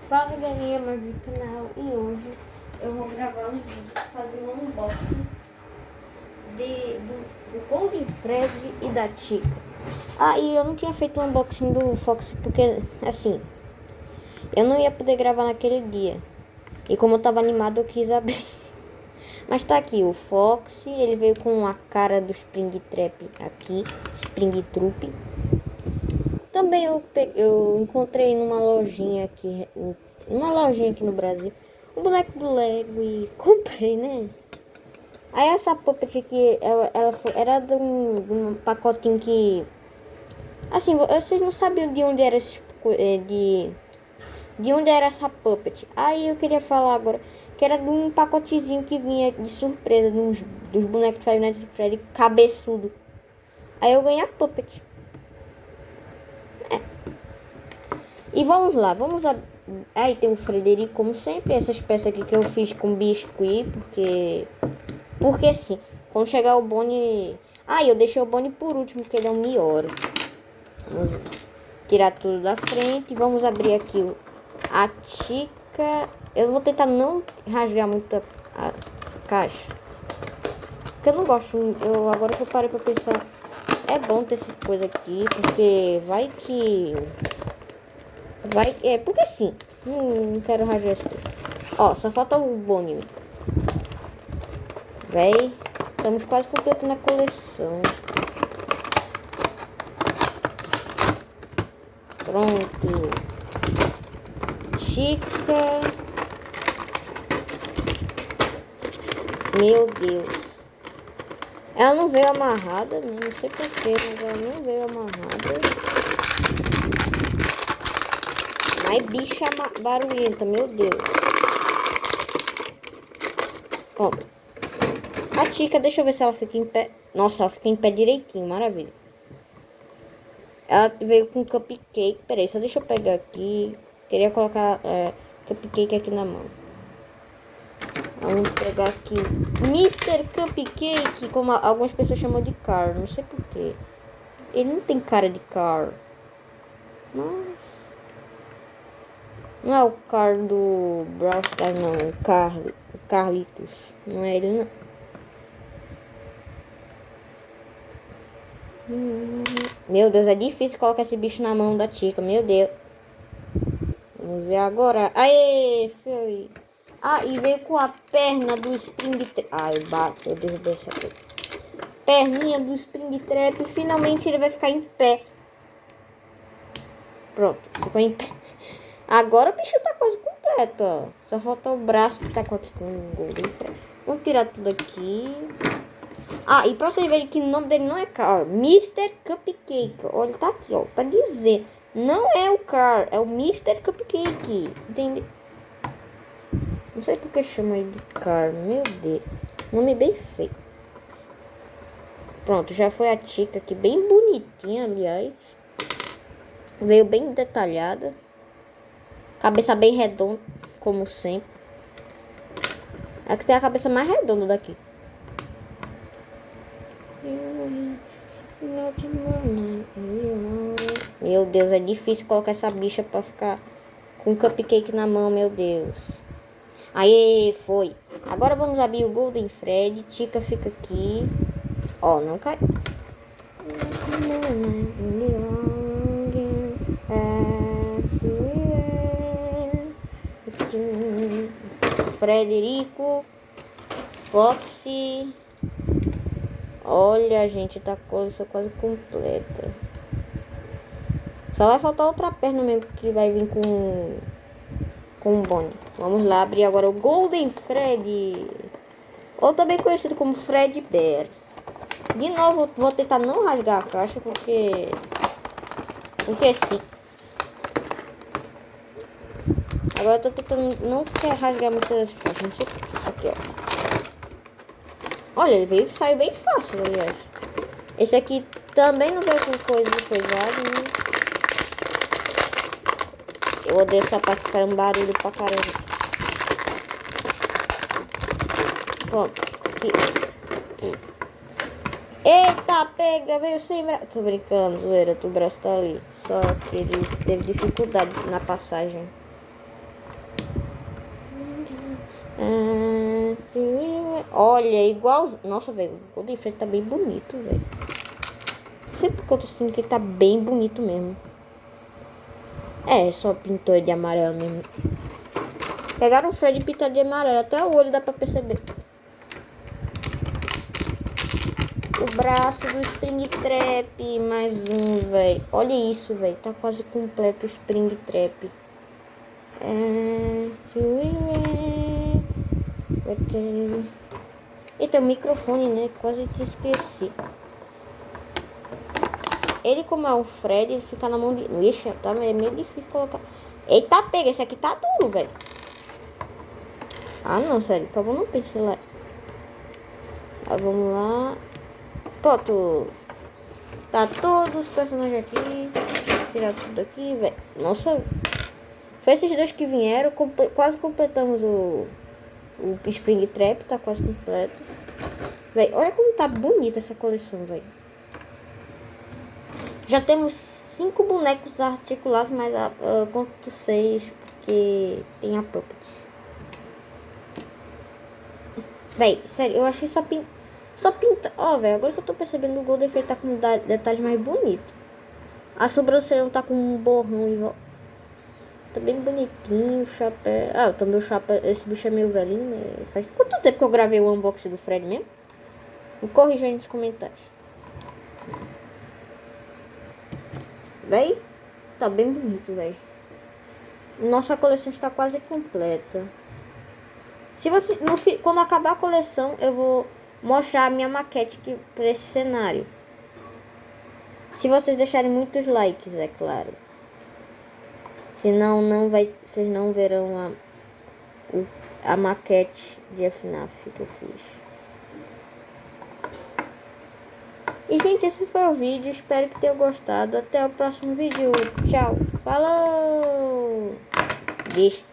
Fala galerinha, mais do canal, e hoje eu vou gravar um vídeo fazendo um unboxing do Golden Fred e da Chica. E eu não tinha feito um unboxing do Fox porque, assim, eu não ia poder gravar naquele dia. E como eu tava animado, eu quis abrir. Mas tá aqui, o Fox, ele veio com a cara do Springtrap aqui, Springtrap. Também eu encontrei numa lojinha aqui no Brasil, um boneco do Lego e comprei, né? Aí essa puppet aqui, era de um pacotinho que... Assim, vocês não sabiam de onde era de onde era essa puppet. Aí eu queria falar agora que era de um pacotezinho que vinha de surpresa dos bonecos de Five Nights at Freddy cabeçudo. Aí eu ganhei a puppet. E vamos lá, Aí tem o Frederico, como sempre, essas peças aqui que eu fiz com biscuit, porque sim. Quando chegar o Bonnie... eu deixei o Bonnie por último, porque ele é um Mioro. Vamos tirar tudo da frente. Vamos abrir aqui a Chica. Eu vou tentar não rasgar muito a caixa, porque eu não gosto. Agora que eu parei pra pensar, é bom ter essa coisa aqui, porque vai que... porque sim. Não quero rasgar essa coisa. Ó, só falta o Bonnie. Véi, estamos quase completando a coleção. Pronto. Chica. Meu Deus. Ela não veio amarrada, né? Não sei porquê, mas ela não veio amarrada. Ai, bicha barulhenta, meu Deus. Ó. A Chica, deixa eu ver se ela fica em pé. Nossa, ela fica em pé direitinho, maravilha. Ela veio com cupcake. Peraí, só deixa eu pegar aqui. Queria colocar cupcake aqui na mão. Vamos pegar aqui Mr. Cupcake, como algumas pessoas chamam de Carl. Não sei porquê. Ele não tem cara de Carl. Mas... não é o Carl do Brawl Stars, não. O Carlitos. Não é ele, não. Meu Deus, é difícil colocar esse bicho na mão da Chica. Meu Deus. Vamos ver agora. Aê, foi. E veio com a perna do Springtrap. Eu derrubei essa coisa. Perninha do Springtrap. Finalmente ele vai ficar em pé. Pronto, ficou em pé. Agora o bicho tá quase completo, ó. Só falta o braço que tá aqui com o Golden Fred. Vamos tirar tudo aqui. E pra vocês verem que o nome dele não é Carl. Mr. Cupcake. Olha, ele tá aqui, ó. Tá dizendo. Não é o Carl, é o Mr. Cupcake. Entende? Não sei por que chama ele de Carl. Meu Deus. Nome bem feio. Pronto, já foi a Chica aqui. Bem bonitinha, aliás. Veio bem detalhada. Cabeça bem redonda, como sempre. É que tem a cabeça mais redonda daqui. Meu Deus, é difícil colocar essa bicha pra ficar com cupcake na mão, meu Deus. Aê, foi. Agora vamos abrir o Golden Fred. Chica fica aqui. Ó, não cai. Frederico, Foxy. Olha, gente, tá a coleção quase completa. Só vai faltar outra perna mesmo, que vai vir com o Bonnie. Vamos lá abrir agora o Golden Fred, ou também conhecido como Fred Bear. De novo, vou tentar não rasgar a caixa, porque sim. Agora eu tô tentando não quer rasgar muitas caixas. Não sei aqui, ó. Olha, ele saiu bem fácil, aliás. Esse aqui também não veio com coisa pesada, né? Eu odeio essa parte que faz um barulho pra caramba. Pronto. Aqui. Eita, pega, veio sem braço. Tô brincando, zoeira, o braço tá ali. Só que ele teve dificuldades na passagem. Olha, igual... Nossa, velho, o Golden Freddy tá bem bonito, velho. Não sei porque eu tô sentindo que ele tá bem bonito mesmo. É, só pintou ele de amarelo mesmo. Pegaram o Freddy e pintaram de amarelo. Até o olho dá pra perceber. O braço do Springtrap. Mais um, velho. Olha isso, velho. Tá quase completo o Springtrap. Eita, o microfone, né? Quase te esqueci. Ele, como é um Freddy, ele fica na mão de... Ixi, tá é meio difícil colocar. Eita, pega. Esse aqui tá duro, velho. Ah, não, sério. Por favor, não pense lá. Ah, vamos lá. Pronto. Tá todos os personagens aqui. Tirar tudo aqui, velho. Nossa. Foi esses dois que vieram. Quase completamos o Springtrap. Tá quase completo. Velho, olha como tá bonita essa coleção, velho. Já temos 5 bonecos articulados, mas conto 6 porque tem a Puppet. Véi, sério, eu achei só pinta. Ó, velho, agora que eu tô percebendo, o Golden Freddy tá com um detalhe mais bonito. A sobrancelha não tá com um borrão em volta. Tá bem bonitinho, o chapéu. Ah, também o chapéu. Esse bicho é meio velhinho, né? Faz quanto tempo que eu gravei o unboxing do Freddy mesmo? Me corrija aí nos comentários. Véi, tá bem bonito, véi. Nossa coleção está quase completa. Se você quando acabar a coleção, eu vou mostrar a minha maquete para esse cenário. Se vocês deixarem muitos likes, é claro. Senão vocês não verão a maquete de FNAF que eu fiz. E, gente, esse foi o vídeo. Espero que tenham gostado. Até o próximo vídeo. Tchau. Falou! Beijo.